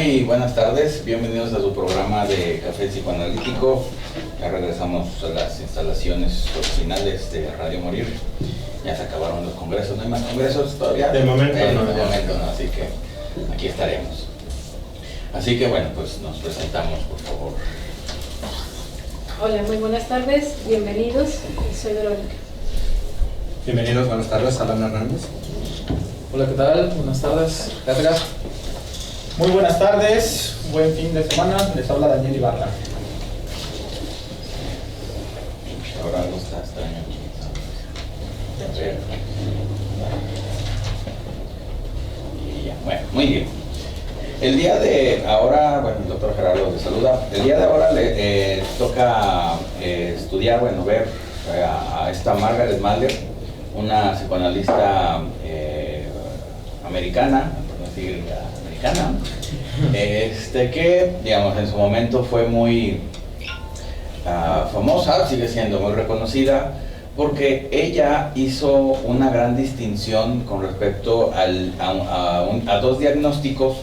Muy buenas tardes, bienvenidos a su programa de Café Psicoanalítico. Ya regresamos a las instalaciones originales de Radio Morir. Ya se acabaron los congresos, ¿no hay más congresos todavía? De momento no. De momento no, así que aquí estaremos. Así que bueno, pues nos presentamos, por favor. Hola, muy buenas tardes, bienvenidos, soy Verónica. Bienvenidos, buenas tardes, Alan Hernández. Hola, ¿qué tal? Buenas tardes, Edgar. Muy buenas tardes, buen fin de semana, les habla Daniel Ibarra. Ahora algo está extraño aquí. A ver. Y ya, bueno, muy bien. El día de ahora, bueno, el doctor Gerardo le saluda. El día de ahora le toca estudiar, bueno, ver a esta Margaret Mahler, una psicoanalista americana, por no decir americana, que, digamos, en su momento fue muy famosa, sigue siendo muy reconocida, porque ella hizo una gran distinción con respecto a dos diagnósticos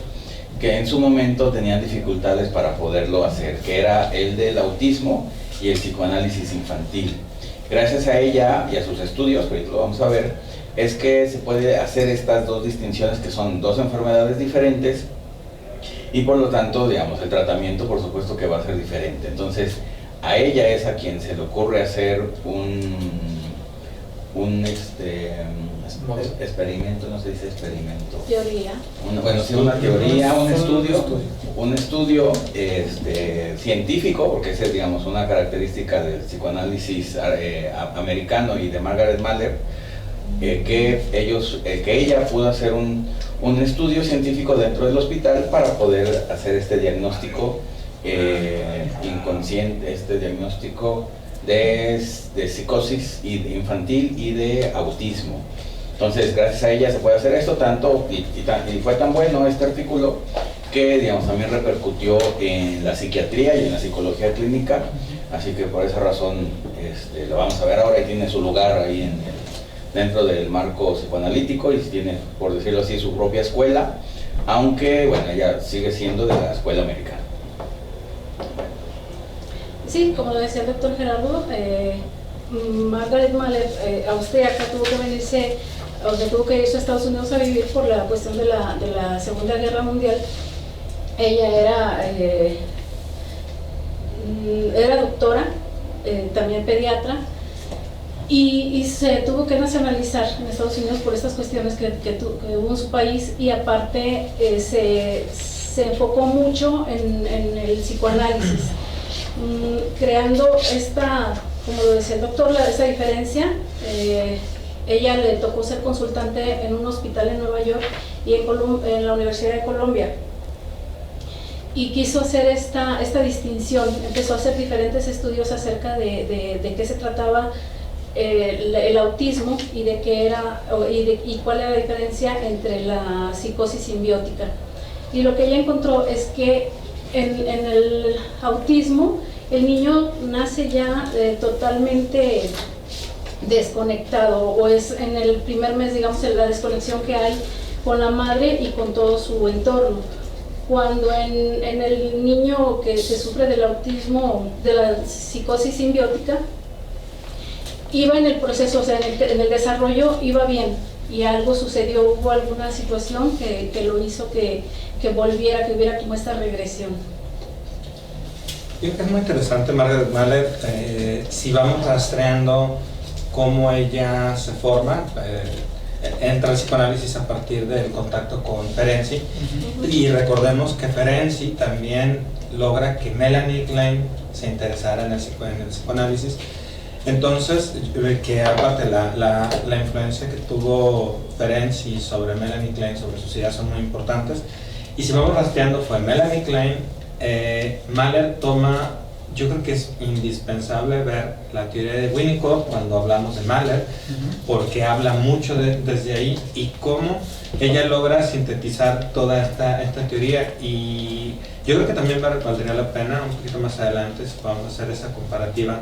que en su momento tenían dificultades para poderlo hacer, que era el del autismo y el psicoanálisis infantil. Gracias a ella y a sus estudios, que ahorita lo vamos a ver, es que se puede hacer estas dos distinciones, que son dos enfermedades diferentes, y por lo tanto, digamos, el tratamiento por supuesto que va a ser diferente. Entonces, a ella es a quien se le ocurre hacer un experimento, no se dice experimento. Teoría. Una teoría, un estudio científico, porque esa es, digamos, una característica del psicoanálisis americano y de Margaret Mahler, que ella pudo hacer un estudio científico dentro del hospital para poder hacer este diagnóstico inconsciente, este diagnóstico de psicosis infantil y de autismo. Entonces, gracias a ella se puede hacer esto y fue tan bueno este artículo que, digamos, también repercutió en la psiquiatría y en la psicología clínica, así que por esa razón lo vamos a ver ahora y tiene su lugar ahí dentro del marco psicoanalítico y tiene, por decirlo así, su propia escuela, aunque, bueno, ella sigue siendo de la escuela americana. Sí, como lo decía el doctor Gerardo, Margaret Mahler, austríaca, tuvo que irse a Estados Unidos a vivir por la cuestión de la Segunda Guerra Mundial. Ella era doctora, también pediatra, y se tuvo que nacionalizar en Estados Unidos por estas cuestiones que hubo en su país, y aparte se enfocó mucho en el psicoanálisis, creando como lo decía el doctor, esta diferencia. Ella le tocó ser consultante en un hospital en Nueva York y en la Universidad de Columbia, y quiso hacer esta distinción. Empezó a hacer diferentes estudios acerca de qué se trataba el autismo y de qué era y cuál era la diferencia entre la psicosis simbiótica. Y lo que ella encontró es que en el autismo el niño nace ya totalmente desconectado, o es en el primer mes, digamos, la desconexión que hay con la madre y con todo su entorno. Cuando en el niño que se sufre del autismo, de la psicosis simbiótica, iba en el proceso, o sea, en el desarrollo iba bien, y algo sucedió, hubo alguna situación que lo hizo que volviera, que hubiera como esta regresión. Yo creo que es muy interesante Margaret Mahler, si vamos rastreando cómo ella se forma, entra al psicoanálisis a partir del contacto con Ferenczi, y recordemos que Ferenczi también logra que Melanie Klein se interesara en el psicoanálisis. Entonces, que aparte la influencia que tuvo Ferenczi sobre Melanie Klein, sobre sus ideas, son muy importantes. Y si vamos rastreando, fue Melanie Klein. Mahler toma, yo creo que es indispensable ver la teoría de Winnicott cuando hablamos de Mahler, porque habla mucho desde ahí, y cómo ella logra sintetizar toda esta teoría. Y yo creo que también valdría la pena un poquito más adelante, si podemos hacer esa comparativa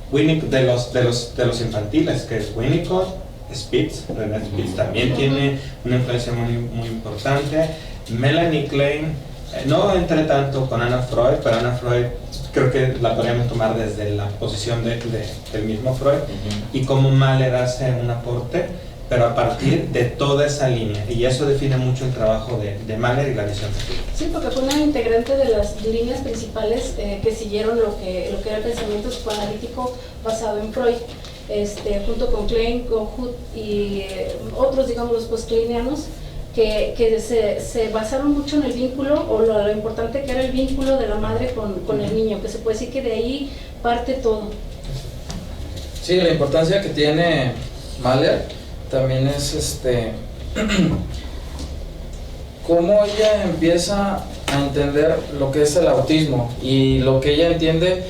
de los infantiles, que es Winnicott, Spitz. René Spitz también tiene una influencia muy, muy importante. Melanie Klein No entré tanto con Anna Freud, pero Anna Freud creo que la podríamos tomar desde la posición del mismo Freud, y cómo Mahler hace un aporte, pero a partir de toda esa línea, y eso define mucho el trabajo de Mahler y la visión que tuvo. Sí, porque fue una integrante de las líneas principales que siguieron lo que era el pensamiento psicoanalítico basado en Freud, junto con Klein, con Huth y otros, digamos, los post-kleinianos, que se basaron mucho en el vínculo, o lo importante que era el vínculo de la madre con el niño, que se puede decir que de ahí parte todo. Sí, la importancia que tiene Mahler también es cómo ella empieza a entender lo que es el autismo y lo que ella entiende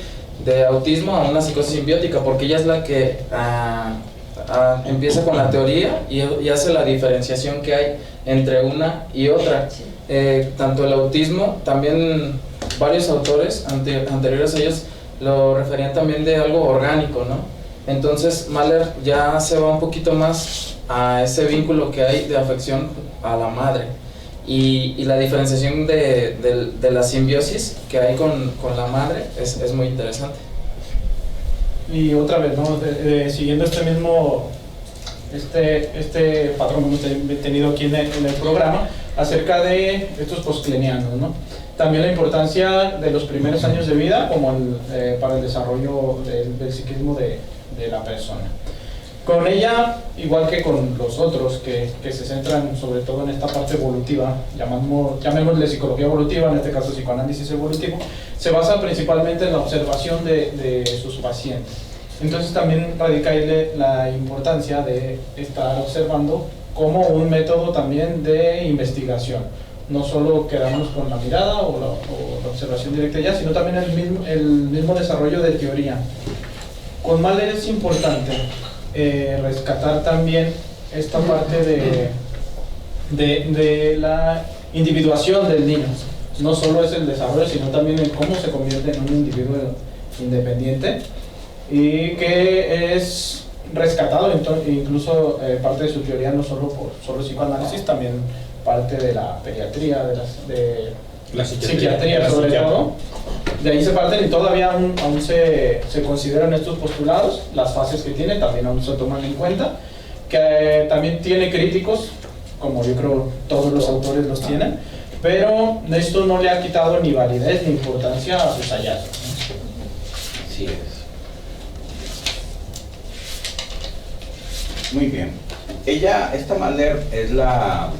de autismo a una psicosis simbiótica, porque ella es la que empieza con la teoría y hace la diferenciación que hay entre una y otra. Tanto el autismo, también varios autores anteriores a ellos lo referían también de algo orgánico, ¿no? Entonces Mahler ya se va un poquito más a ese vínculo que hay de afección a la madre y la diferenciación de la simbiosis que hay con la madre es muy interesante. Y otra vez, ¿no? Siguiendo este mismo patrón que hemos tenido aquí en el programa acerca de estos postclinianos, ¿no? También la importancia de los primeros años de vida como para el desarrollo del psiquismo de la persona. Con ella, igual que con los otros que se centran sobre todo en esta parte evolutiva, llamémosle psicología evolutiva, en este caso psicoanálisis evolutivo, se basa principalmente en la observación de sus pacientes. Entonces también radica ahí la importancia de estar observando como un método también de investigación. No solo quedarnos con la mirada o la observación directa ya, sino también el mismo desarrollo de teoría. Con Mahler es importante rescatar también esta parte de la individuación del niño. No solo es el desarrollo, sino también en cómo se convierte en un individuo independiente, y que es rescatado incluso parte de su teoría no solo por solo psicoanálisis, también parte de la pediatría, de la psiquiatría sobre todo. De ahí se parten y todavía aún se consideran estos postulados, las fases que tiene también aún se toman en cuenta, que también tiene críticos, como yo creo todos los autores los tienen, pero esto no le ha quitado ni validez ni importancia a sus hallazgos, ¿no? Así es. Muy bien. Esta Mahler es la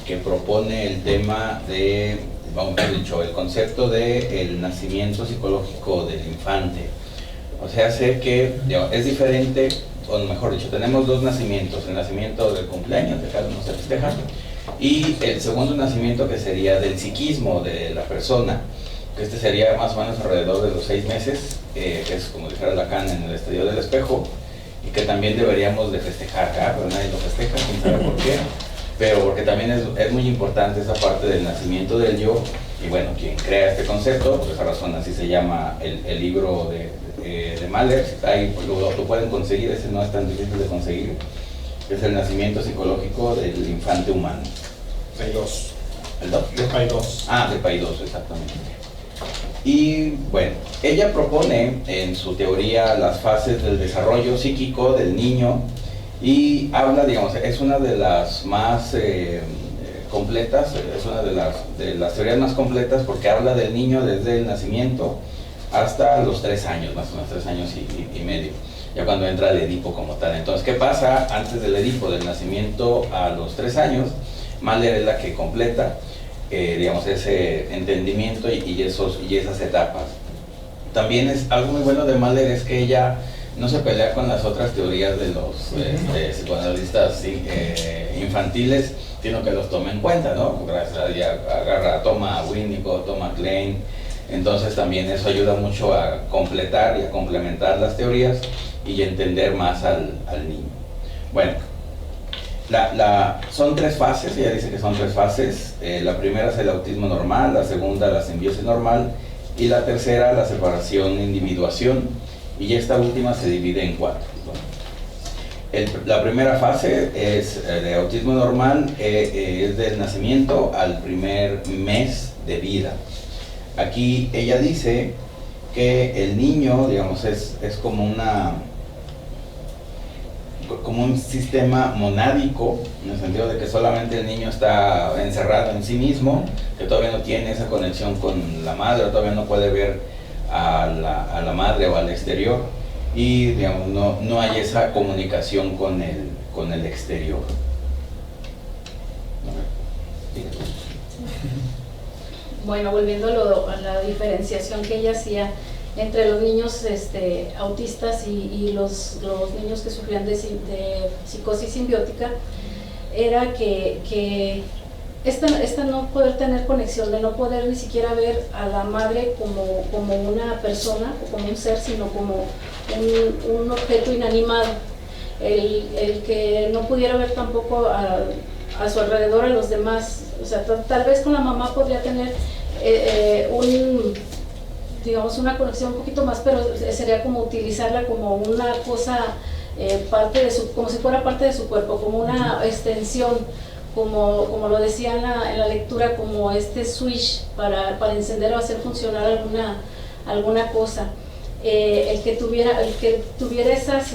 que propone el tema de, vamos a dicho, el concepto del nacimiento psicológico del infante. O sea, sé que es diferente, o mejor dicho, tenemos dos nacimientos: el nacimiento del cumpleaños, que cada uno se festeja, y el segundo nacimiento, que sería del psiquismo de la persona, que este sería más o menos alrededor de los 6 meses, que es como dijera Lacan en el Estudio del Espejo, y que también deberíamos de festejar acá, pero nadie lo festeja, quién sabe por qué, pero porque también es muy importante esa parte del nacimiento del yo. Y bueno, quien crea este concepto, por esa razón así se llama el libro de Mahler, ahí lo pueden conseguir, ese no es tan difícil de conseguir, es el nacimiento psicológico del infante humano. Paidós. ¿El 2? De Paidós. Ah, de Paidós, exactamente. Y bueno, ella propone en su teoría las fases del desarrollo psíquico del niño y habla, digamos, es una de las más completas, es una de las teorías más completas, porque habla del niño desde el nacimiento hasta los 3 años, más o menos 3 años y medio, ya cuando entra el Edipo como tal. Entonces, ¿qué pasa antes del Edipo, del nacimiento a los 3 años? Mahler es la que completa digamos, ese entendimiento y esas etapas. También es algo muy bueno de Mahler, es que ella no se pelea con las otras teorías de los psicoanalistas infantiles, sino que los toma en cuenta, ¿no? Gracias a ella toma a Winnicott, toma a Klein. Entonces también eso ayuda mucho a completar y a complementar las teorías y entender más al niño. Bueno, son 3 fases, ella dice que son 3 fases. La primera es el autismo normal, la segunda la simbiosis normal y la tercera la separación individuación, y esta última se divide en 4. La primera fase es de autismo normal, es del nacimiento al primer mes de vida. Aquí ella dice que el niño, digamos, es como un sistema monádico, en el sentido de que solamente el niño está encerrado en sí mismo, que todavía no tiene esa conexión con la madre, todavía no puede ver a la madre o al exterior, y digamos, no hay esa comunicación con el exterior. Bueno, volviendo a la diferenciación que ella hacía entre los niños autistas y los niños que sufrían de psicosis simbiótica, era que esta no poder tener conexión, de no poder ni siquiera ver a la madre como una persona o como un ser, sino como un objeto inanimado. El que no pudiera ver tampoco a su alrededor a los demás. O sea, tal vez con la mamá podría tener digamos, una conexión un poquito más, pero sería como utilizarla como una cosa, como si fuera parte de su cuerpo, como una extensión, como lo decía en la lectura, como este switch para encender o hacer funcionar alguna cosa. El que tuviera esas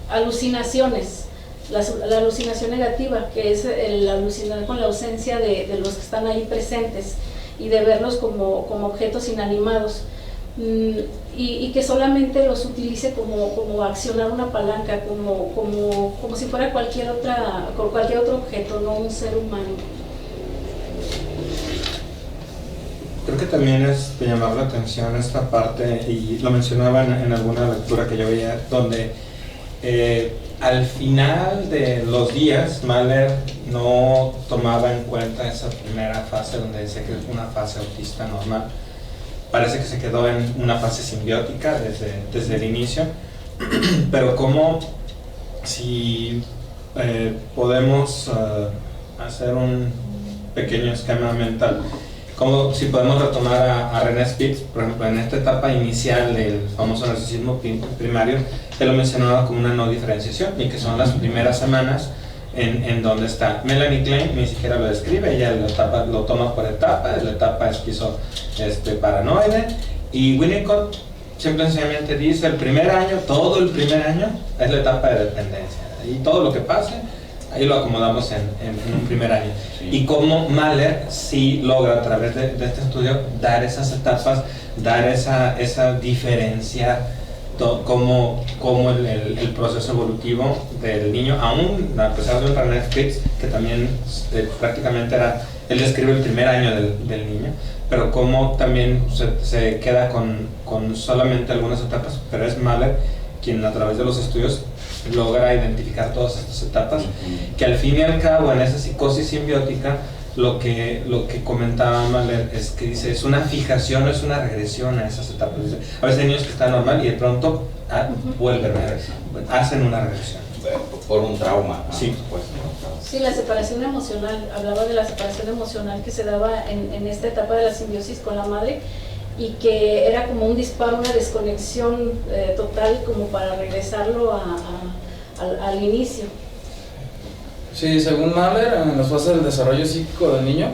alucinaciones, la alucinación negativa, que es el alucinar con la ausencia de los que están ahí presentes, y de verlos como objetos inanimados, y que solamente los utilice como accionar una palanca, como si fuera cualquier otro objeto, no un ser humano. Creo que también es de llamar la atención esta parte, y lo mencionaba en alguna lectura que yo veía, donde al final de los días Mahler no tomaba en cuenta esa primera fase donde decía que es una fase autista normal. Parece que se quedó en una fase simbiótica desde el inicio, pero como si podemos hacer un pequeño esquema mental, como si podemos retomar a René Spitz, por ejemplo, en esta etapa inicial del famoso narcisismo primario, él lo mencionaba como una no diferenciación, y que son las primeras semanas en donde está. Melanie Klein ni siquiera lo describe, ella lo toma por etapas, la etapa paranoide, y Winnicott simple y sencillamente dice el primer año, todo el primer año es la etapa de dependencia, y todo lo que pase ahí lo acomodamos en un primer año. Sí. Y como Mahler sí logra a través de este estudio dar esas etapas, dar esa diferencia, como el proceso evolutivo del niño, aún a pesar de un René Spitz, que también prácticamente él describe el primer año del niño, pero como también se queda con solamente algunas etapas, pero es Mahler quien a través de los estudios logra identificar todas estas etapas, que al fin y al cabo en esa psicosis simbiótica lo que comentaba Mahler es que dice, es una fijación, es una regresión a esas etapas. Dice, a veces hay niños que están normal y de pronto vuelven hacen una regresión. Por un trauma. Sí. Sí, la separación emocional, hablaba de la separación emocional que se daba en esta etapa de la simbiosis con la madre, y que era como un disparo, una desconexión total, como para regresarlo al inicio. Sí, según Mahler, en las fases del desarrollo psíquico del niño,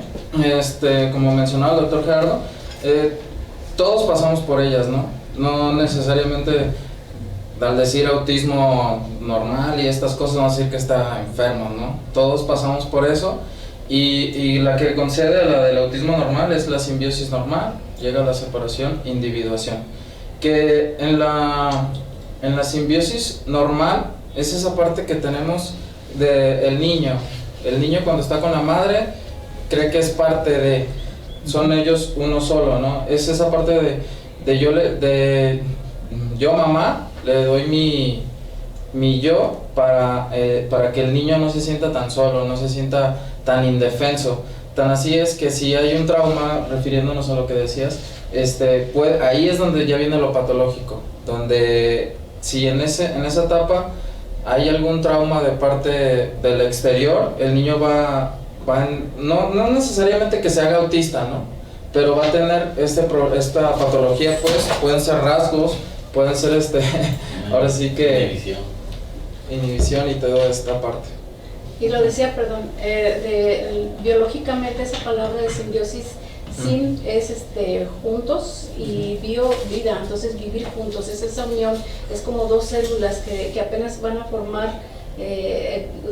como mencionaba el doctor Gerardo, todos pasamos por ellas, ¿no? No necesariamente al decir autismo normal y estas cosas no va a decir que está enfermo, ¿no? Todos pasamos por eso, y la que concede a la del autismo normal es la simbiosis normal, llega a la separación, individuación. Que en la simbiosis normal es esa parte que tenemos del niño. El niño cuando está con la madre cree que es parte de, son ellos uno solo, ¿no? Es esa parte de yo mamá le doy mi yo para que el niño no se sienta tan solo, no se sienta tan indefenso. Tan así es que si hay un trauma, refiriéndonos a lo que decías, ahí es donde ya viene lo patológico, donde si en esa etapa hay algún trauma de parte del exterior, el niño no necesariamente que se haga autista, ¿no? Pero va a tener esta patología, pues pueden ser rasgos, pueden ser ahora sí que inhibición y toda esta parte. Y lo decía, perdón, biológicamente esa palabra de simbiosis, sin es juntos y bio vida, entonces vivir juntos, es esa unión, es como dos células que apenas van a formar,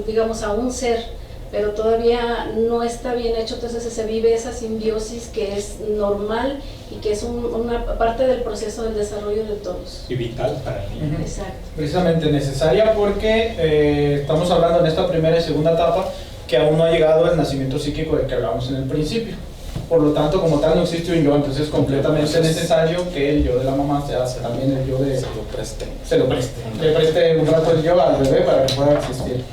digamos, a un ser, pero todavía no está bien hecho, entonces se vive esa simbiosis que es normal y que es una parte del proceso del desarrollo de todos. Y vital para el niño. Exacto. Precisamente necesaria porque estamos hablando en esta primera y segunda etapa que aún no ha llegado el nacimiento psíquico del que hablábamos en el principio. Por lo tanto, como tal, no existe un yo, entonces es completamente necesario que el yo de la mamá sea también el yo de... Se lo preste. Le preste un rato el yo al bebé para que pueda existir.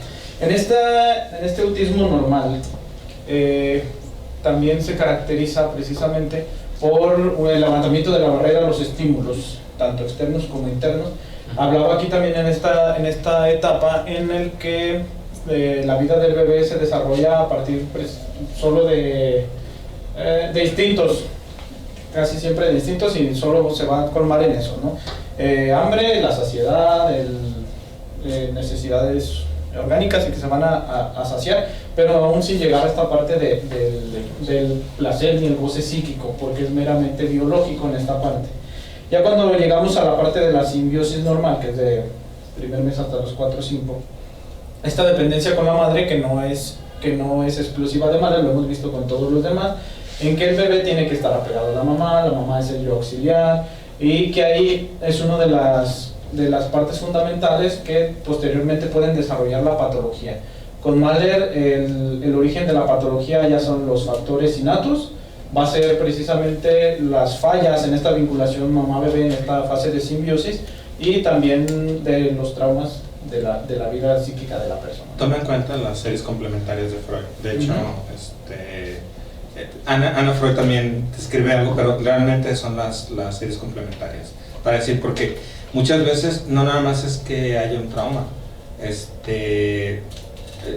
En este autismo normal, también se caracteriza precisamente por el levantamiento de la barrera a los estímulos, tanto externos como internos. Hablaba aquí también en esta etapa en el que la vida del bebé se desarrolla a partir solo de instintos, casi siempre de instintos, y solo se va a colmar en eso, ¿no? Hambre, la saciedad, necesidades orgánicas y que se van a saciar, pero aún sin llegar a esta parte del placer ni el goce psíquico, porque es meramente biológico en esta parte. Ya cuando llegamos a la parte de la simbiosis normal, que es de primer mes hasta los 4 o 5, esta dependencia con la madre que no es exclusiva de madre, lo hemos visto con todos los demás, en que el bebé tiene que estar apegado a la mamá es el yo auxiliar, y que ahí es una de las partes fundamentales que posteriormente pueden desarrollar la patología. Con Mahler el origen de la patología ya son los factores innatos, va a ser precisamente las fallas en esta vinculación mamá-bebé en esta fase de simbiosis, y también de los traumas de la vida psíquica de la persona. Toma en cuenta las series complementarias de Freud. De hecho, Ana Freud también describe algo, pero realmente son las series complementarias. Para decir, porque muchas veces no nada más es que haya un trauma.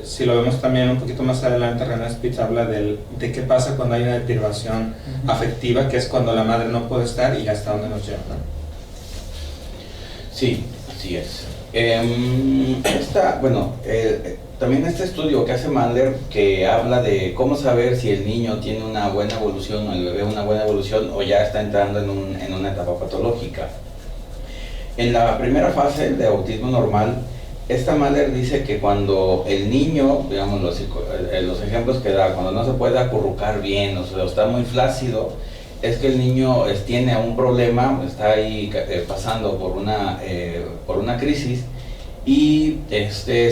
Si lo vemos también un poquito más adelante, René Spitz habla de qué pasa cuando hay una deprivación afectiva, que es cuando la madre no puede estar y hasta dónde nos lleva, ¿no? Sí, así es. También este estudio que hace Mahler, que habla de cómo saber si el niño tiene una buena evolución o el bebé una buena evolución o ya está entrando en una etapa patológica. En la primera fase de autismo normal, Mahler dice que cuando el niño, digamos los ejemplos que da, cuando no se puede acurrucar bien o está muy flácido, es que el niño tiene un problema, está ahí pasando por una crisis, y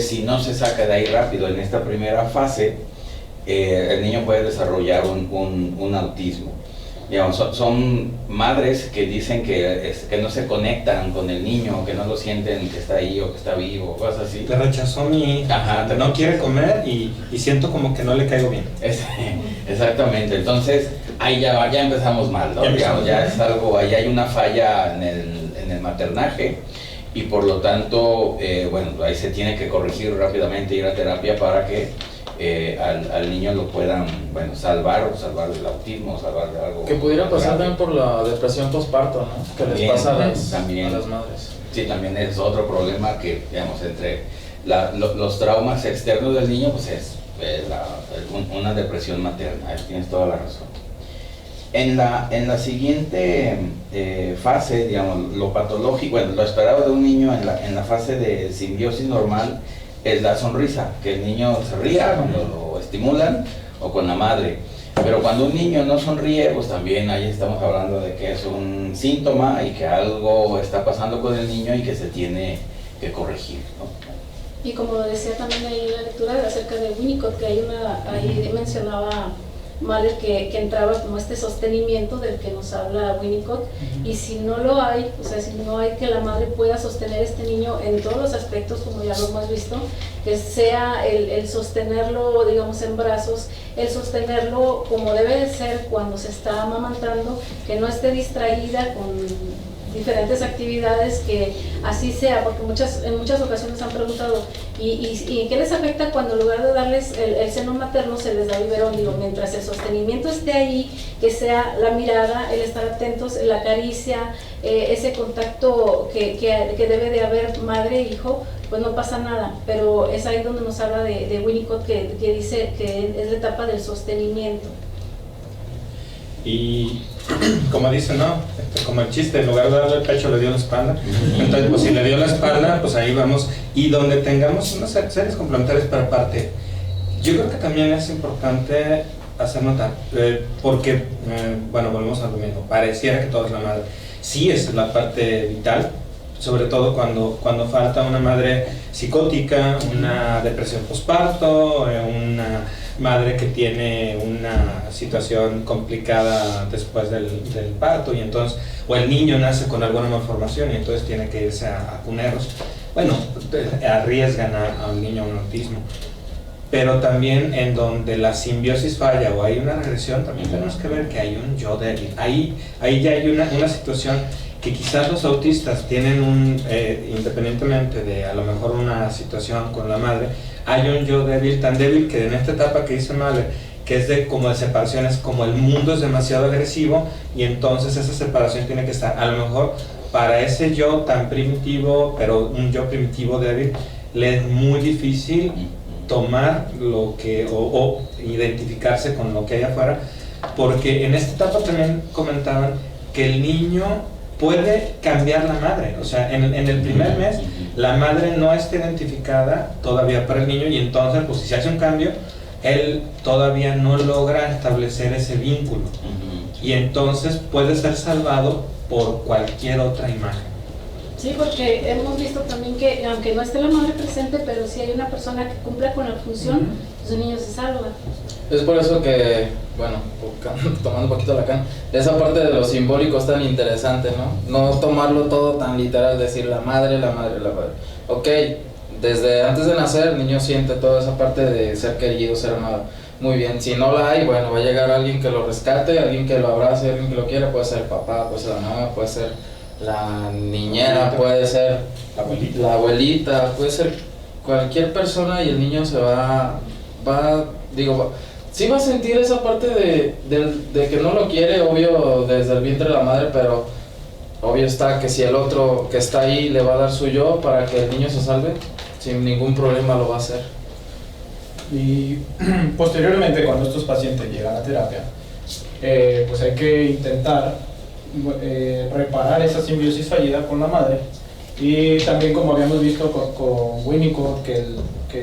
si no se saca de ahí rápido en esta primera fase, el niño puede desarrollar un autismo. Digamos, son madres que dicen que no se conectan con el niño, que no lo sienten que está ahí o que está vivo, cosas así. Te rechazó mi hija, no quiere comer y siento como que no le caigo bien. Exactamente, entonces ahí ya empezamos mal, ¿no? Ya es algo, ahí hay una falla en el maternaje, y por lo tanto, ahí se tiene que corregir rápidamente, ir a terapia para que al niño lo puedan salvar del autismo, salvar de algo que pudiera pasar también por la depresión postparto, ¿no? Que les pasa a las madres. Sí, también es otro problema que, digamos, entre los traumas externos del niño, pues es una depresión materna. Tienes toda la razón. En la siguiente fase, digamos, lo patológico, lo esperado de un niño en la fase de simbiosis normal es la sonrisa, que el niño se ría cuando lo estimulan o con la madre. Pero cuando un niño no sonríe, pues también ahí estamos hablando de que es un síntoma y que algo está pasando con el niño y que se tiene que corregir, ¿no? Y como decía también ahí en la lectura acerca de Winnicott, que ahí mencionaba Mahler que entraba como este sostenimiento del que nos habla Winnicott, y si no lo hay, o sea, si no hay que la madre pueda sostener este niño en todos los aspectos, como ya lo hemos visto, que sea el sostenerlo, digamos, en brazos, el sostenerlo como debe de ser cuando se está amamantando, que no esté distraída diferentes actividades, que así sea, porque en muchas ocasiones han preguntado, ¿y qué les afecta cuando en lugar de darles el seno materno se les da biberón? Digo, mientras el sostenimiento esté ahí, que sea la mirada, el estar atentos, la caricia, ese contacto que debe de haber madre-hijo, pues no pasa nada, pero es ahí donde nos habla de Winnicott, que dice que es la etapa del sostenimiento. Y como dice, ¿no? Como el chiste, en lugar de darle el pecho le dio la espalda. Entonces, pues si le dio la espalda, pues ahí vamos. Y donde tengamos unas series complementarias, pero aparte, yo creo que también es importante hacer notar, porque, bueno, volvemos a lo mismo, pareciera que todo es la madre. Sí es la parte vital, sobre todo cuando falta una madre psicótica, una depresión posparto, una madre que tiene una situación complicada después del parto, y entonces, o el niño nace con alguna malformación y entonces tiene que irse a cuneros. Bueno, arriesgan a un niño a un autismo. Pero también en donde la simbiosis falla o hay una regresión, también tenemos que ver que hay un yo débil. Ahí ya hay una situación que quizás los autistas tienen independientemente de a lo mejor una situación con la madre, hay un yo débil, tan débil que en esta etapa que dice Mahler, que es como de separaciones, como el mundo es demasiado agresivo, y entonces esa separación tiene que estar, a lo mejor para ese yo tan primitivo, pero un yo primitivo débil, le es muy difícil tomar lo que, o identificarse con lo que hay afuera, porque en esta etapa también comentaban que el niño puede cambiar la madre, o sea, en el primer mes la madre no está identificada todavía para el niño, y entonces pues si se hace un cambio, él todavía no logra establecer ese vínculo, y entonces puede ser salvado por cualquier otra imagen. Sí, porque hemos visto también que aunque no esté la madre presente, pero si hay una persona que cumpla con la función, pues el niño se salva. Es por eso que, bueno, tomando un poquito Lacan, esa parte de lo simbólico es tan interesante, ¿no? No tomarlo todo tan literal, decir la madre. Ok, desde antes de nacer el niño siente toda esa parte de ser querido, ser amado. Muy bien, si no la hay, bueno, va a llegar alguien que lo rescate, alguien que lo abrace, alguien que lo quiera, puede ser el papá, puede ser la mamá, puede ser la niñera, puede ser la abuelita, puede ser cualquier persona, y el niño se sí va a sentir esa parte de que no lo quiere, obvio, desde el vientre de la madre, pero obvio está que si el otro que está ahí le va a dar su yo para que el niño se salve, sin ningún problema lo va a hacer. Y posteriormente, cuando estos pacientes llegan a terapia, pues hay que intentar reparar esa simbiosis fallida con la madre, y también, como habíamos visto con Winnicott, que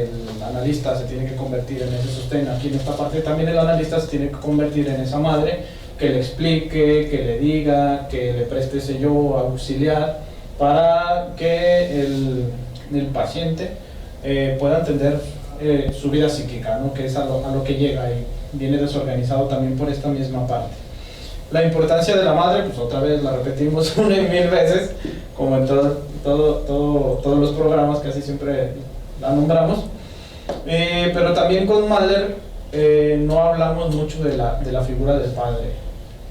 el analista se tiene que convertir en ese sostén. Aquí en esta parte también el analista se tiene que convertir en esa madre, que le explique, que le diga, que le preste ese yo auxiliar, para que el paciente pueda entender su vida psíquica, ¿no? Que es a lo que llega, y viene desorganizado también por esta misma parte. La importancia de la madre, pues otra vez la repetimos 1 y 1000 veces, como en todos los programas, casi siempre la nombramos. Pero también con Mahler no hablamos mucho de la figura del padre.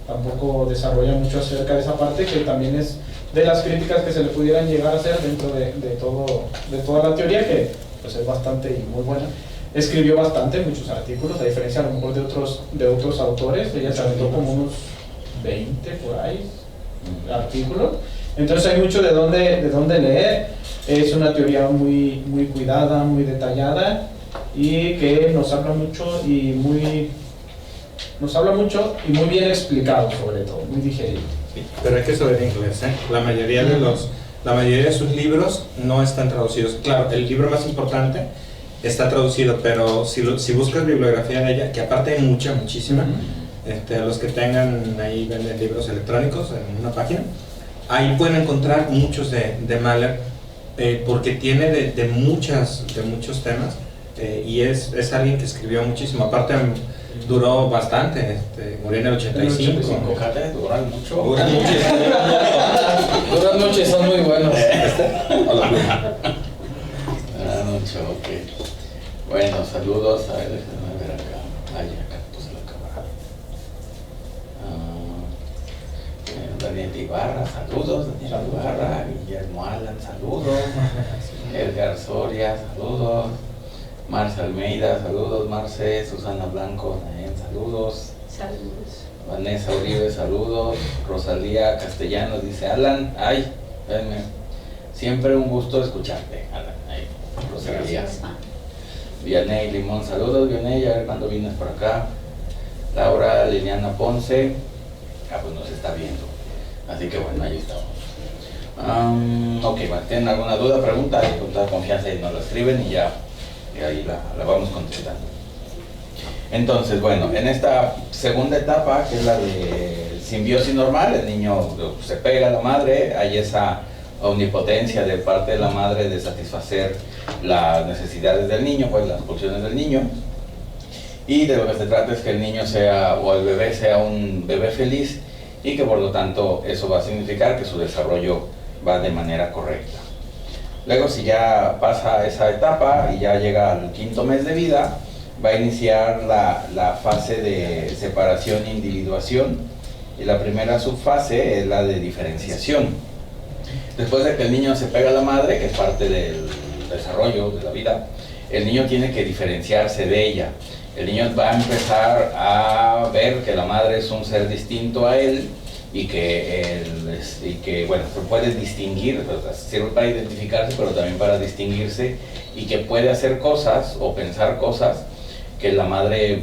Tampoco desarrolla mucho acerca de esa parte, que también es de las críticas que se le pudieran llegar a hacer dentro de toda la teoría, que pues es bastante y muy buena. Escribió bastante, muchos artículos, a diferencia a lo mejor de otros autores. Ella se aventó como unos 20 por ahí artículos, entonces hay mucho de dónde leer. Es una teoría muy cuidada, muy detallada, y que nos habla mucho y muy bien explicado, sobre todo, muy digerido. Pero hay que saber inglés, ¿eh? La mayoría de sus libros no están traducidos. Claro, el libro más importante está traducido, pero si buscas bibliografía de ella, que aparte hay muchísima, a los que tengan ahí, venden libros electrónicos en una página, ahí pueden encontrar muchos de Mahler, porque tiene de muchos temas, y es alguien que escribió muchísimo. Aparte duró bastante, murió en el 85. Duran mucho. Duran mucho y son muy buenos. Mucho, ok. Bueno, saludos. A ver, déjenme ver acá. Acá puse la cámara. Daniel Ibarra, saludos, Daniel Ibarra, Guillermo Alan, saludos, Edgar Soria, saludos, Marce Almeida, saludos, Marce, Susana Blanco, también saludos. Saludos. Vanessa Uribe, saludos. Rosalía Castellanos dice, Alan, ay, venme. Siempre un gusto escucharte, Alan. Ay, Rosalía. Vianey Limón, saludos, Vianey, a ver cuando vienes por acá. Laura Liliana Ponce, pues nos está viendo. Así que bueno, ahí estamos. Ok, ¿tienen alguna duda, pregunta? Y con toda confianza ahí nos la escriben y ya, y ahí la vamos contestando. Entonces, bueno, en esta segunda etapa, que es la de simbiosis normal, el niño se pega a la madre, hay esa omnipotencia de parte de la madre de satisfacer las necesidades del niño, pues las pulsiones del niño, y de lo que se trata es que el niño sea, o el bebé sea un bebé feliz, y que por lo tanto eso va a significar que su desarrollo va de manera correcta. Luego, si ya pasa esa etapa y ya llega al 5º mes de vida, va a iniciar la fase de separación e individuación, y la primera subfase es la de diferenciación. Después de que el niño se pega a la madre, que es parte del desarrollo de la vida, el niño tiene que diferenciarse de ella. El niño va a empezar a ver que la madre es un ser distinto a él, y que bueno, se puede distinguir, sirve para identificarse, pero también para distinguirse, y que puede hacer cosas o pensar cosas que la madre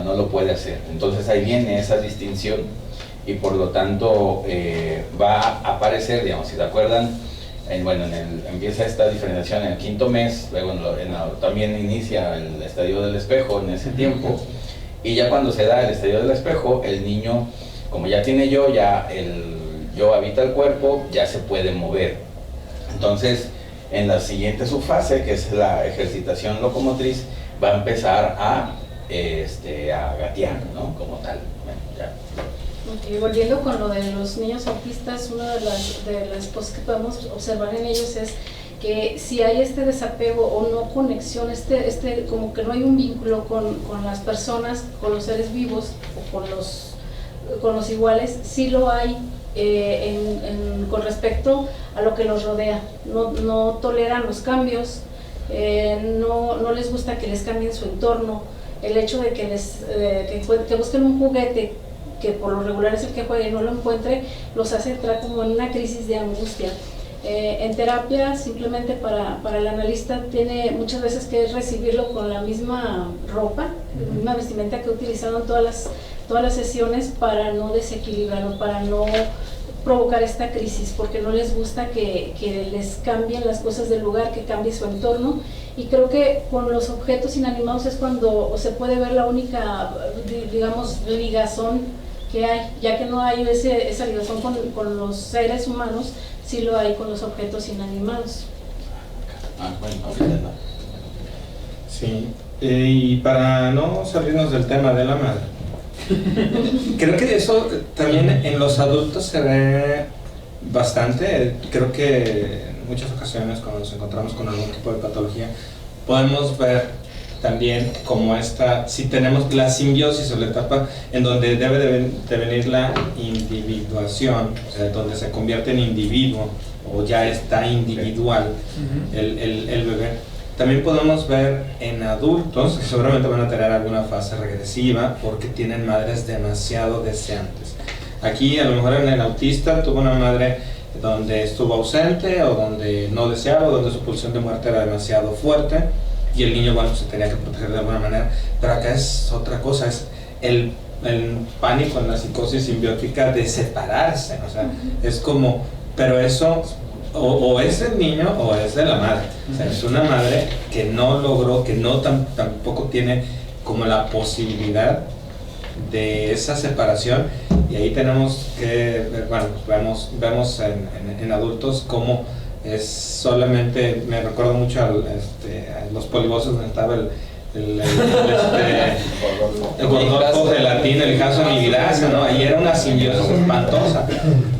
no lo puede hacer. Entonces ahí viene esa distinción, y por lo tanto va a aparecer, digamos, si se acuerdan, empieza esta diferenciación en el 5º mes, luego también inicia el estadio del espejo en ese tiempo, y ya cuando se da el estadio del espejo, el niño, como ya tiene yo, ya el yo habita el cuerpo, ya se puede mover. Entonces, en la siguiente subfase, que es la ejercitación locomotriz, va a empezar a gatear, ¿no? Como tal. Bueno, ya. Okay, volviendo con lo de los niños autistas, una de las cosas que podemos observar en ellos es que si hay este desapego o no conexión, como que no hay un vínculo con las personas, con los seres vivos o con los iguales, sí lo hay con respecto a lo que los rodea. No toleran los cambios, no les gusta que les cambien su entorno. El hecho de que busquen un juguete que por lo regular es el que juegue y no lo encuentre, los hace entrar como en una crisis de angustia. En terapia, simplemente para el analista, tiene muchas veces que recibirlo con la misma ropa, la misma vestimenta que he utilizado en todas las sesiones, para no desequilibrarlo, para no provocar esta crisis, porque no les gusta que les cambien las cosas del lugar, que cambie su entorno. Y creo que con los objetos inanimados es cuando se puede ver la única, digamos, ligazón que hay, ya que no hay esa ligazón con los seres humanos, sí lo hay con los objetos inanimados. Sí, y para no salirnos del tema de la madre, creo que eso también en los adultos se ve bastante. Creo que en muchas ocasiones cuando nos encontramos con algún tipo de patología podemos ver también como si tenemos la simbiosis o la etapa en donde debe de venir la individuación, o sea, donde se convierte en individuo o ya está individual el bebé. También podemos ver en adultos que seguramente van a tener alguna fase regresiva porque tienen madres demasiado deseantes. Aquí a lo mejor en el autista tuvo una madre donde estuvo ausente o donde no deseaba, o donde su pulsión de muerte era demasiado fuerte y el niño, bueno, se tenía que proteger de alguna manera. Pero acá es otra cosa, es el pánico en la psicosis simbiótica de separarse, o sea, es como, pero eso o es del niño o es de la madre. O sea, es una madre que no logró, que no tampoco tiene como la posibilidad de esa separación, y ahí tenemos que ver, bueno, vemos en adultos cómo es solamente, me recuerdo mucho a los polivosos donde estaba el Gordolfo de latín, el caso Nidasa, ¿no? Ahí era una simbiosis espantosa,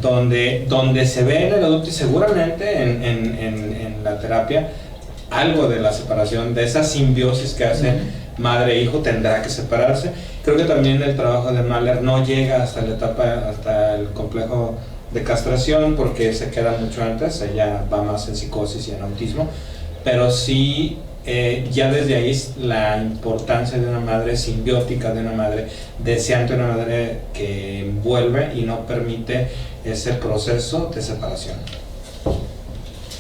donde se ve en el adulto, y seguramente en la terapia, algo de la separación, de esa simbiosis que hace madre e hijo, tendrá que separarse. Creo que también el trabajo de Mahler no llega hasta la etapa, hasta el complejo de castración, porque se queda mucho antes, ella va más en psicosis y en autismo, pero sí ya desde ahí la importancia de una madre simbiótica, de una madre deseante, de una madre que envuelve y no permite ese proceso de separación.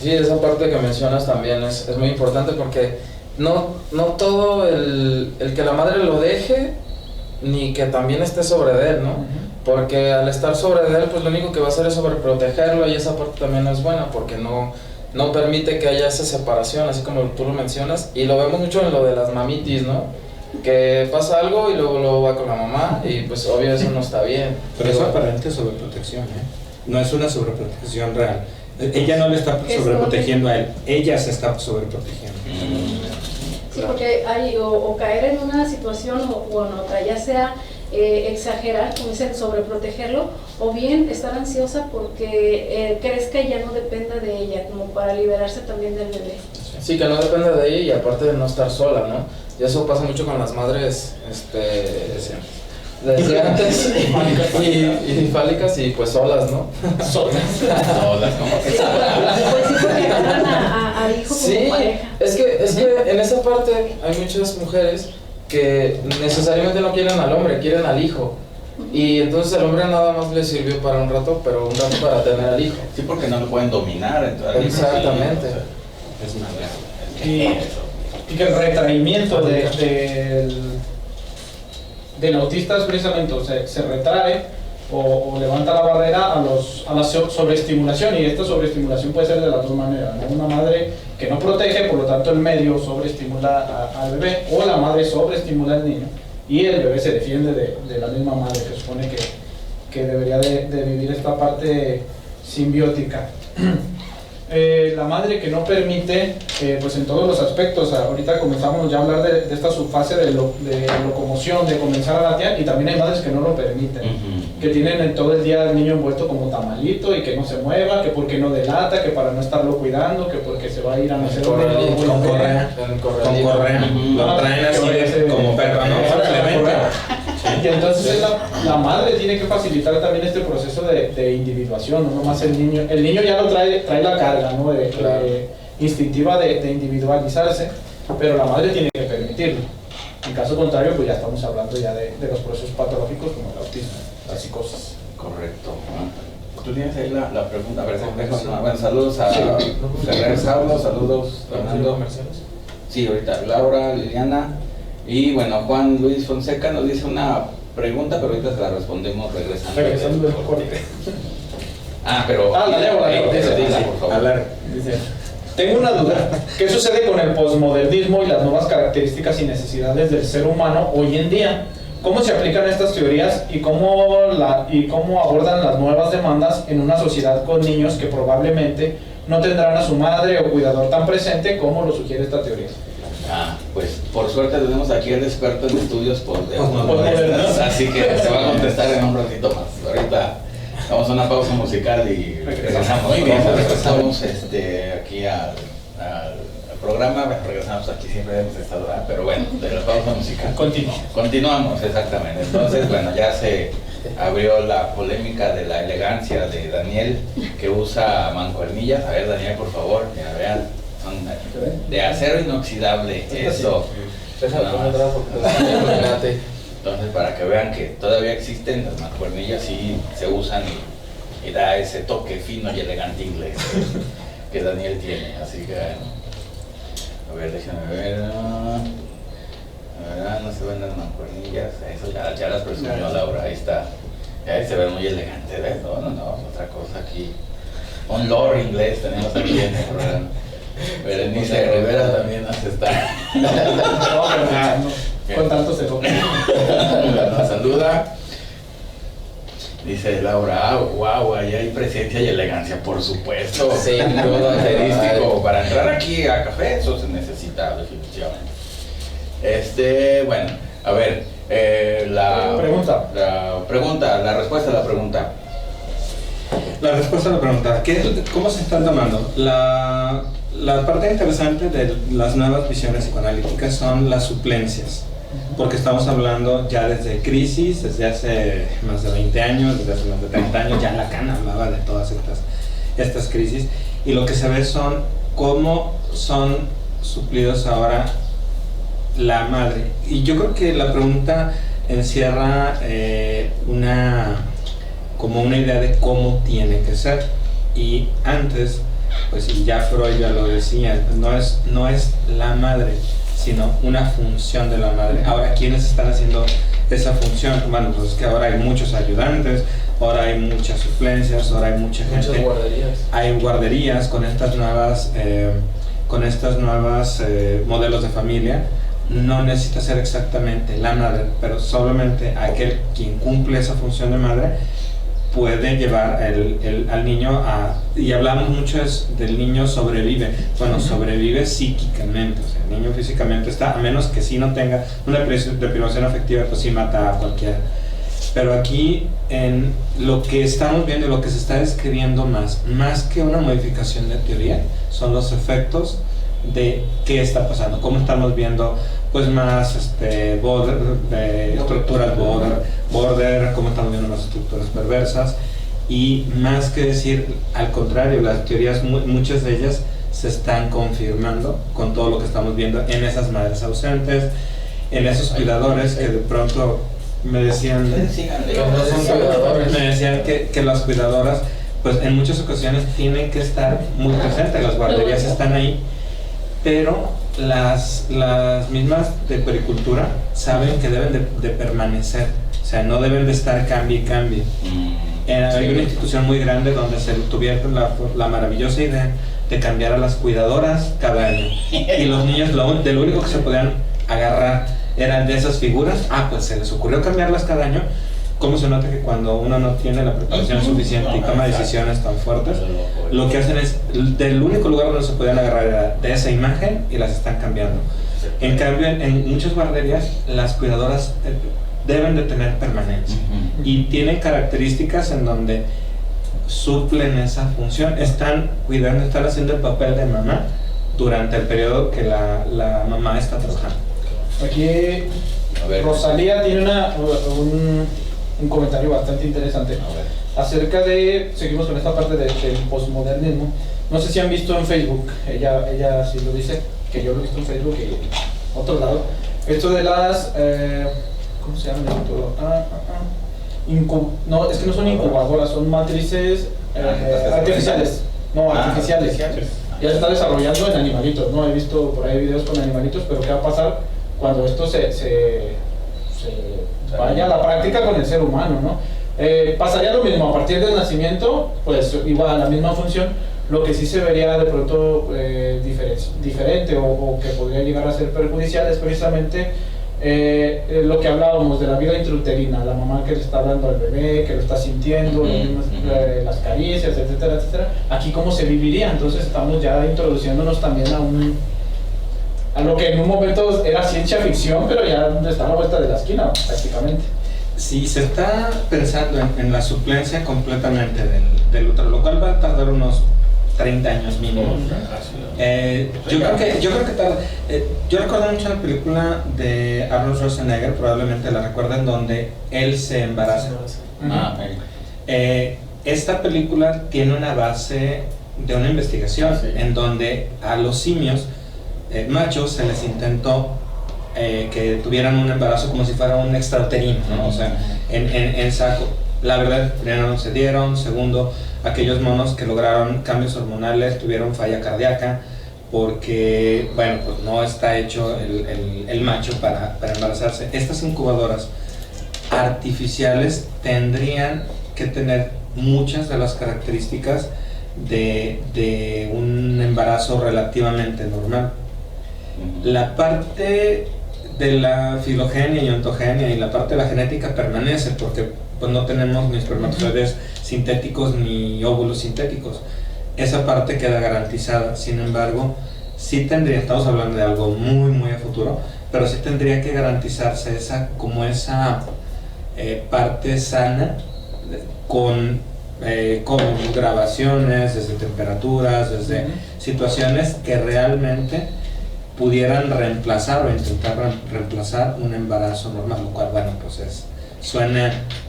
Sí, esa parte que mencionas también es muy importante, porque no todo el que la madre lo deje, ni que también esté sobre de él, ¿no? Porque al estar sobre de él, pues lo único que va a hacer es sobreprotegerlo, y esa parte también no es buena, porque no permite que haya esa separación, así como tú lo mencionas, y lo vemos mucho en lo de las mamitis, ¿no? Que pasa algo y luego va con la mamá, y pues obvio eso no está bien. Pero es aparente sobreprotección, no es una sobreprotección real. Ella no le está sobreprotegiendo a él, ella se está sobreprotegiendo. Sí, porque hay o caer en una situación o en otra, ya sea exagerar, como dicen, sobreprotegerlo, o bien estar ansiosa porque crezca y ya no dependa de ella, como para liberarse también del bebé. Sí, que no dependa de ella, y aparte de no estar sola, ¿no? Y eso pasa mucho con las madres deseantes y fálicas, y pues solas, ¿no? Solas, como que Pues sí, porque agarran a hijo como Sí, pareja. es que en esa parte hay muchas mujeres que necesariamente no quieren al hombre, quieren al hijo. Y entonces el hombre nada más le sirvió para un rato, pero un rato para tener al hijo. sí, porque no lo pueden dominar. Entonces, Exactamente. Es una Y que el retraimiento del autista es precisamente, o sea, se retrae o levanta la barrera a la sobreestimulación, y esta sobreestimulación puede ser de las dos maneras, ¿no? Una madre que no protege, por lo tanto el medio sobreestimula al bebé, o la madre sobreestimula al niño y el bebé se defiende de la misma madre, que supone que debería de vivir esta parte simbiótica. La madre que no permite, pues en todos los aspectos, ahorita comenzamos ya a hablar de esta subfase de locomoción, de comenzar a gatear, y también hay madres que no lo permiten, que tienen todo el día al niño envuelto como tamalito y que no se mueva, que porque no delata, que para no estarlo cuidando, que porque se va a ir a nacer con correa, lo traen así como perro, ¿no? Y entonces la madre tiene que facilitar también este proceso de individuación, no nomás el niño ya lo trae la carga, ¿no? Instintiva de individualizarse, pero la madre tiene que permitirlo. En caso contrario, pues ya estamos hablando ya de los procesos patológicos como el autismo, la psicosis. Correcto. Tú tienes ahí la pregunta. A ver, bueno, saludos a Ferrer Saulo, saludos Fernando. Sí, ahorita Laura, Liliana. Y bueno, Juan Luis Fonseca nos dice una pregunta, pero ahorita se la respondemos regresando del corte. Pero la leo. Dila, por favor. Dice: tengo una duda. ¿Qué sucede con el posmodernismo y las nuevas características y necesidades del ser humano hoy en día? ¿Cómo se aplican estas teorías y cómo abordan las nuevas demandas en una sociedad con niños que probablemente no tendrán a su madre o cuidador tan presente como lo sugiere esta teoría? Pues por suerte tenemos aquí el experto en estudios postmodernos, así que se va a contestar en un ratito más. Ahorita vamos a una pausa musical y regresamos. Muy bien, regresamos aquí al programa. Regresamos aquí, siempre hemos estado, pero bueno, de la pausa musical. Continuamos, exactamente. Entonces, bueno, ya se abrió la polémica de la elegancia de Daniel, que usa mancuernillas. A ver, Daniel, por favor, mira, vean, son de acero inoxidable. Eso. Entonces, para que vean que todavía existen las mancuernillas y se usan y da ese toque fino y elegante inglés que Daniel tiene. Así que, a ver, déjenme ver. No se ven las mancuernillas. Eso ya las presumió Laura. Ahí está. Ahí se ve muy elegante, ¿ves? No, otra cosa aquí. Un lord inglés tenemos aquí en el programa. Berenice Rivera también nos está. Con tanto se lo nos saluda. Dice Laura, wow, ahí hay presencia y elegancia, por supuesto. Sí, característico. Para entrar aquí a café, eso se necesita definitivamente. Bueno, a ver, la respuesta a la pregunta. La respuesta a la pregunta, ¿cómo se están tomando? la parte interesante de las nuevas visiones psicoanalíticas son las suplencias, porque estamos hablando ya desde crisis, desde hace más de 20 años, desde hace más de 30 años, ya Lacan hablaba de todas estas crisis, y lo que se ve son cómo son suplidos ahora la madre. Y yo creo que la pregunta encierra como una idea de cómo tiene que ser. Y antes, pues ya Freud ya lo decía, no es la madre, sino una función de la madre. Ahora, ¿quiénes están haciendo esa función? Bueno, pues es que ahora hay muchos ayudantes, ahora hay muchas suplencias, ahora hay mucha gente. Muchas guarderías. Hay guarderías con estas nuevas modelos de familia. No necesita ser exactamente la madre, pero solamente aquel quien cumple esa función de madre puede llevar al niño a... Y hablamos mucho del niño sobrevive. Bueno, sobrevive psíquicamente, o sea, el niño físicamente está, a menos que sí no tenga una deprivación afectiva, pues sí mata a cualquiera. Pero aquí, en lo que estamos viendo y lo que se está describiendo más que una modificación de teoría, son los efectos de qué está pasando, cómo estamos viendo pues más estructuras border, cómo estamos viendo las estructuras perversas, y más que decir, al contrario, las teorías, muchas de ellas se están confirmando con todo lo que estamos viendo en esas madres ausentes, en esos cuidadores que de pronto me decían que las cuidadoras pues en muchas ocasiones tienen que estar muy presentes, las guarderías están ahí, pero las mismas de pericultura saben que deben de permanecer, o sea, no deben de estar cambie. Hay una institución muy grande donde se tuvieron la maravillosa idea de cambiar a las cuidadoras cada año, y los niños de lo único que se podían agarrar eran de esas figuras. Pues se les ocurrió cambiarlas cada año. ¿Cómo se nota que cuando uno no tiene la preparación suficiente y toma decisiones tan fuertes, lo que hacen es, del único lugar donde se podían agarrar era de esa imagen, y las están cambiando? En cambio, en muchas guarderías, las cuidadoras deben de tener permanencia, y tienen características en donde suplen esa función, están cuidando, están haciendo el papel de mamá durante el periodo que la mamá está trabajando. Aquí Rosalía tiene un comentario bastante interesante acerca de, seguimos con esta parte del posmodernismo. No sé si han visto en Facebook, ella sí lo dice, que yo lo he visto en Facebook y en otro lado, esto de las, ¿cómo se llama esto? No, es que no son incubadoras, son matrices artificiales. No, artificiales. Ya se está desarrollando en animalitos, ¿no? He visto por ahí videos con animalitos, pero ¿qué va a pasar cuando esto se vaya a la práctica con el ser humano, ¿no? Pasaría lo mismo, a partir del nacimiento, pues igual la misma función. Lo que sí se vería de pronto diferente o que podría llegar a ser perjudicial es precisamente lo que hablábamos de la vida intrauterina, la mamá que le está hablando al bebé, que lo está sintiendo, las caricias, etcétera, etcétera. Aquí cómo se viviría. Entonces estamos ya introduciéndonos también a lo que en un momento era ciencia ficción, pero ya está a la vuelta de la esquina prácticamente. Sí, se está pensando en la suplencia completamente del útero, lo cual va a tardar unos 30 años mínimo. Yo creo que tarda. Yo recuerdo mucho la película de Arnold Schwarzenegger, probablemente la recuerden, donde él se embaraza. Esta película tiene una base de una investigación en donde a los simios machos se les intentó que tuvieran un embarazo como si fuera un extrauterino, ¿no? O sea, en saco. La verdad, primero no se dieron. Segundo, aquellos monos que lograron cambios hormonales tuvieron falla cardíaca porque, bueno, pues no está hecho el macho para embarazarse. Estas incubadoras artificiales tendrían que tener muchas de las características de un embarazo relativamente normal. La parte de la filogenia y ontogenia y la parte de la genética permanece porque pues no tenemos ni espermatozoides sintéticos ni óvulos sintéticos. Esa parte queda garantizada. Sin embargo, sí estamos hablando de algo muy muy a futuro, pero sí tendría que garantizarse esa parte sana con con grabaciones, desde temperaturas, desde situaciones que realmente pudieran reemplazar o intentar reemplazar un embarazo normal, lo cual, bueno, pues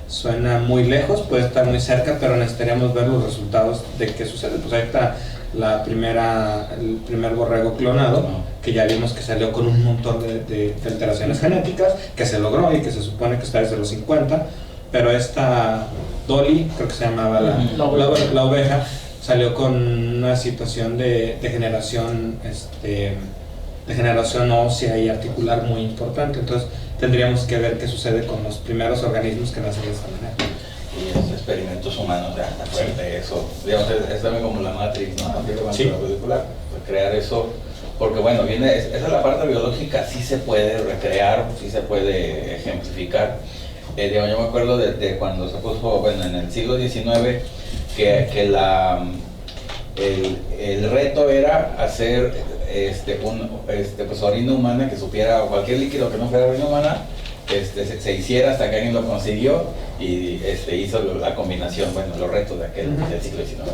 suena muy lejos, puede estar muy cerca, pero necesitaríamos ver los resultados de qué sucede. Pues ahí está el primer borrego clonado, que ya vimos que salió con un montón de alteraciones genéticas, que se logró y que se supone que está desde los 50, pero esta Dolly, creo que se llamaba la oveja, salió con una situación de degeneración ósea y articular muy importante. Entonces tendríamos que ver qué sucede con los primeros organismos que nacen de esta manera. Y esos experimentos humanos, ya está fuerte eso. Digamos, es también como la Matrix, ¿no? Sí. La película, crear eso, porque bueno, esa es la parte biológica, sí se puede recrear, sí se puede ejemplificar. Digamos, yo me acuerdo de cuando se puso, bueno, en el siglo XIX, que el reto era hacer pues orina humana que supiera, o cualquier líquido que no fuera orina humana, se hiciera hasta que alguien lo consiguió y hizo la combinación, bueno, los retos del siglo XIX.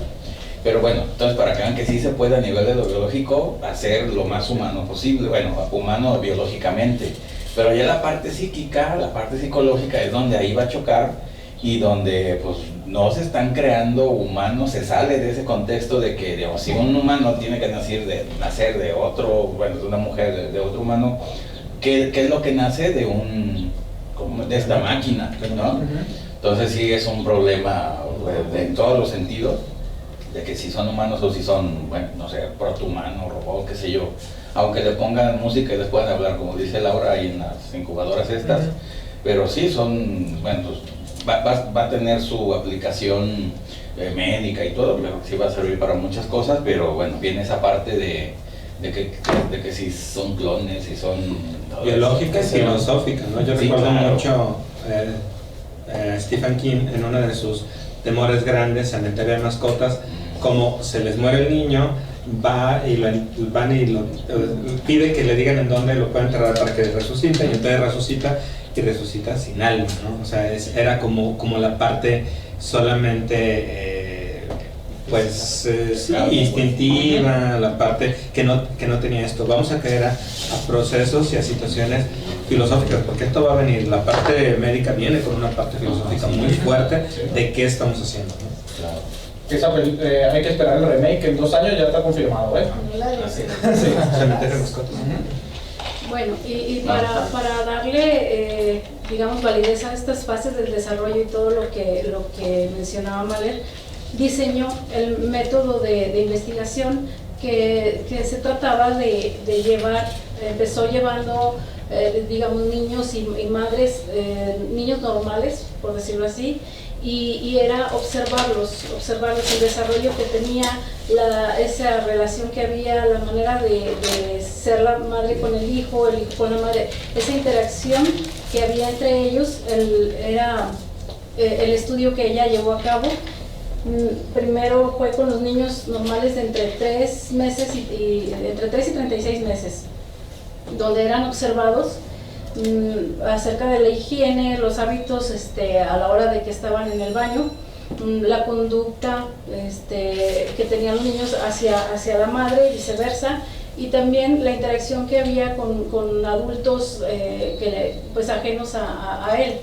Pero bueno, entonces para que vean que sí se puede a nivel de lo biológico hacer lo más humano posible, bueno, humano biológicamente, pero ya la parte psíquica, la parte psicológica es donde ahí va a chocar y donde pues no se están creando humanos, se sale de ese contexto de que digamos, si un humano tiene que nacer de otro, bueno, de una mujer, de otro humano, ¿qué es lo que nace de esta máquina, ¿no? Entonces sí es un problema en todos los sentidos, de que si son humanos o si son, bueno, no sé, protohumanos, robots, qué sé yo, aunque le pongan música y les puedan hablar, como dice Laura, ahí en las incubadoras estas, pero sí son, bueno, pues va a tener su aplicación médica y todo, sí va a servir para muchas cosas, pero bueno, viene esa parte de que si son clones, si son biológicas y filosóficas, ¿no? Yo recuerdo mucho Stephen King en uno de sus temores grandes en el TV de mascotas, como se les muere el niño, van y lo pide que le digan en dónde lo pueden enterrar para que resucite, y entonces resucita sin alma, ¿no? O sea, era como la parte solamente instintiva, la parte que no tenía esto. Vamos a caer a procesos y a situaciones filosóficas, porque esto va a venir, la parte médica viene con una parte filosófica muy fuerte de qué estamos haciendo, ¿no? Claro. Hay que esperar el remake, en 2 años ya está confirmado, ¿eh? Sí. Cementerio de mascotas. Bueno, y para darle, digamos, validez a estas fases del desarrollo y todo lo que mencionaba Mahler, diseñó el método de investigación que se trataba de llevar, empezó llevando, digamos, niños y madres, niños normales, por decirlo así, y era observarlos, el desarrollo que tenía, esa relación que había, la manera de ser la madre con el hijo con la madre, esa interacción que había entre ellos, era el estudio que ella llevó a cabo. Primero fue con los niños normales de entre 3 meses entre 3 y 36 meses, donde eran observados acerca de la higiene, los hábitos a la hora de que estaban en el baño, la conducta que tenían los niños hacia la madre y viceversa, y también la interacción que había con adultos pues ajenos a él.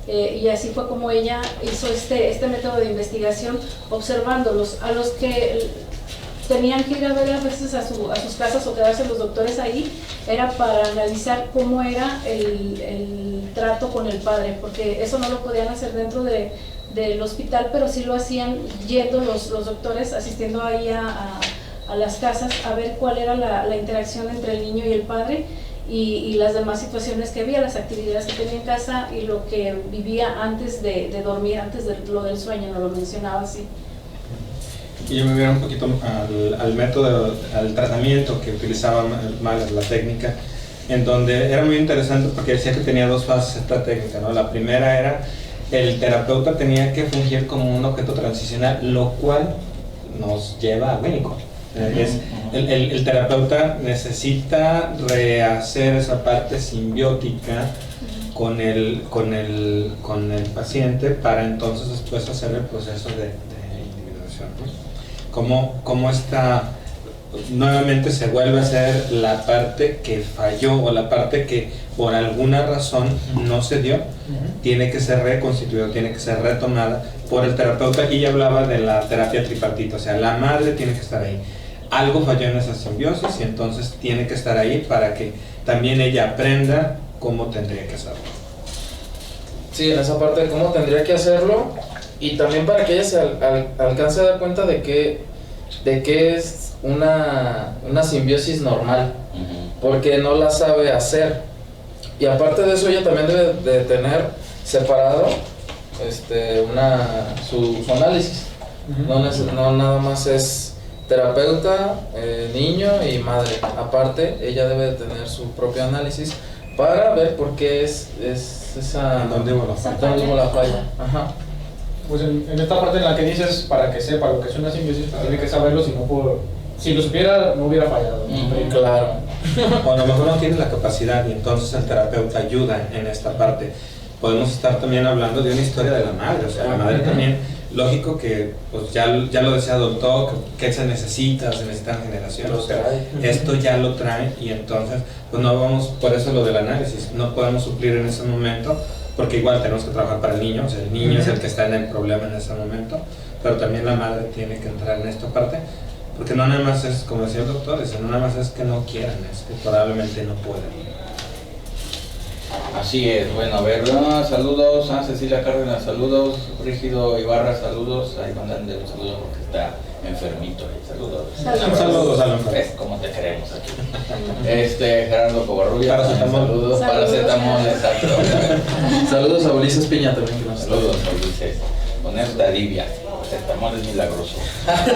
Y así fue como ella hizo este método de investigación, observándolos, a los que tenían que ir a ver a veces a sus casas o quedarse los doctores ahí, era para analizar cómo era el trato con el padre, porque eso no lo podían hacer dentro del hospital, pero sí lo hacían yendo los doctores, asistiendo ahí a las casas a ver cuál era la interacción entre el niño y el padre, y las demás situaciones que había, las actividades que tenía en casa y lo que vivía antes de dormir, antes de lo del sueño, no lo mencionaba así. Y yo me voy un poquito al método, al tratamiento que utilizaba Mahler, la técnica, en donde era muy interesante porque decía que tenía 2 fases esta técnica, ¿no? La primera era, el terapeuta tenía que fungir como un objeto transicional, lo cual nos lleva al médico. El terapeuta necesita rehacer esa parte simbiótica con el paciente para entonces después hacer el proceso de generación, ¿no? Cómo esta nuevamente se vuelve a hacer la parte que falló o la parte que por alguna razón no se dio, tiene que ser reconstituida, tiene que ser retomada por el terapeuta. Y ella hablaba de la terapia tripartita, o sea, la madre tiene que estar ahí. Algo falló en esa simbiosis y entonces tiene que estar ahí para que también ella aprenda cómo tendría que hacerlo. Sí, en esa parte de cómo tendría que hacerlo, y también para que ella se alcance a dar cuenta de que es una simbiosis normal, porque no la sabe hacer. Y aparte de eso, ella también debe de tener separado su análisis. No nada más es terapeuta, niño y madre. Aparte, ella debe de tener su propio análisis para ver por qué es esa... ¿Dónde hubo la falla? Ajá. Pues en esta parte en la que dices, para que sepa lo que es una simbiosis, pues tiene que saberlo, si lo supiera no hubiera fallado, ¿no? Claro. O a lo mejor no tiene la capacidad y entonces el terapeuta ayuda en esta parte. Podemos estar también hablando de una historia de la madre, o sea, la madre también, lógico que pues ya lo decía Doctor, que se necesitan generaciones, o sea, esto ya lo trae y entonces pues no vamos, por eso lo del análisis, no podemos suplir en ese momento, porque igual tenemos que trabajar para el niño, o sea, el niño es el que está en el problema en ese momento, pero también la madre tiene que entrar en esta parte, porque no nada más es, como decía el doctor, no nada más es que no quieran, es que probablemente no puedan. Así es, bueno, a ver, saludos a Cecilia Cárdenas, saludos, Rígido Ibarra, saludos, ahí mandan un saludo porque está enfermito, saludos. Saludos a la Es como te queremos aquí. Gerardo Covarrubia, saludos, paracetamol, exacto. Saludos a Ulises Piña también. Saludos a Ulises, poner Daribia, paracetamol es milagroso.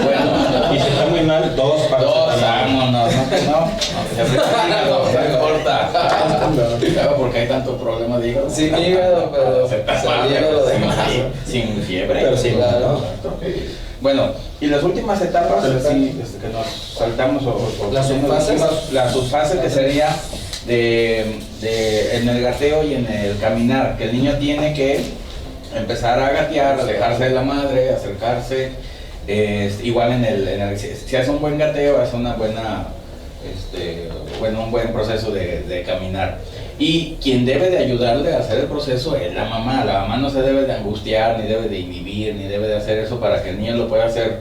Bueno, y si está muy mal, dos, vámonos, no importa. Claro, porque hay tanto problema de hígado. Sin hígado, pero sin fiebre. Pero sin claro. Bueno, y las últimas etapas, sí, que nos saltamos las subfases. La subfase que sería en el gateo y en el caminar, que el niño tiene que empezar a gatear, alejarse de la madre, acercarse, igual si hace un buen gateo, hace una buena, un buen proceso de caminar. Y quien debe de ayudarle a hacer el proceso es la mamá. La mamá no se debe de angustiar, ni debe de inhibir, ni debe de hacer eso para que el niño lo pueda hacer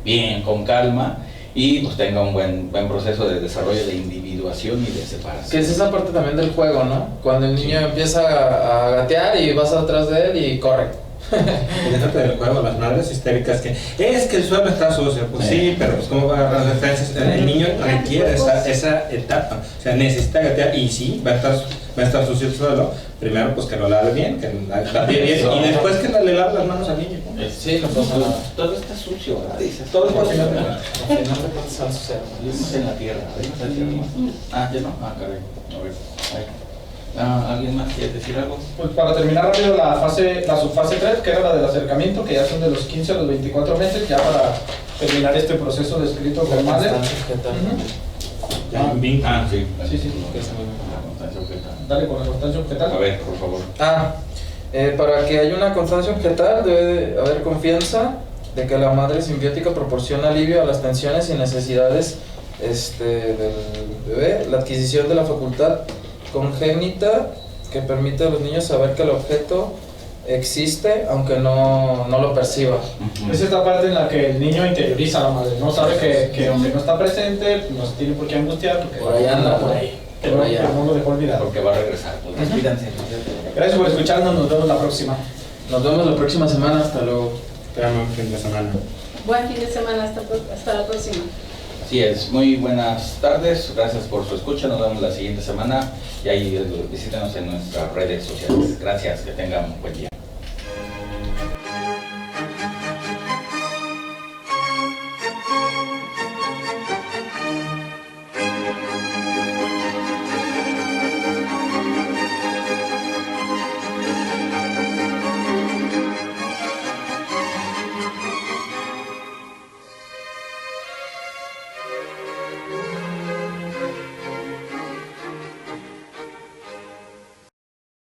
bien, con calma, y pues tenga un buen proceso de desarrollo de individuación y de separación. Que es esa parte también del juego, ¿no? Cuando el niño empieza a gatear y vas atrás de él y corre. Y déjate del juego, las madres histéricas que es que el suelo está sucio, pues sí, pero pues cómo va a agarrar defensas. El niño requiere esa etapa, o sea, necesita gatear y sí, va a estar sucio el suelo. Primero pues que lo lave bien, que gatee bien y después que le lave las manos al niño. Sí, no pasa nada. Todo está sucio, dices. Todo está sucio. Vivimos en la tierra. Ya no. Caray. A ver. ¿Alguien más quiere decir algo? Pues para terminar rápido la subfase 3, que era la del acercamiento, que ya son de los 15 a los 24 meses, ya para terminar este proceso descrito con madre. Sí. Dale con la constancia objetal. A ver, por favor. Para que haya una constancia objetal debe de haber confianza de que la madre simbiótica proporciona alivio a las tensiones y necesidades del bebé, la adquisición de la facultad congénita que permite a los niños saber que el objeto existe aunque no lo perciba. Es esta parte en la que el niño interioriza a la madre, no sabe que aunque no está presente, no se tiene por qué angustiar porque por ahí anda, por ahí. Que no lo dejó olvidar. Porque va a regresar. Pues despídanse. Gracias por escucharnos, nos vemos la próxima. Nos vemos la próxima semana, hasta luego. Esperamos un fin de semana. Buen fin de semana, hasta la próxima. Así es, muy buenas tardes, gracias por su escucha, nos vemos la siguiente semana y ahí visítenos en nuestras redes sociales. Gracias, que tengan un buen día.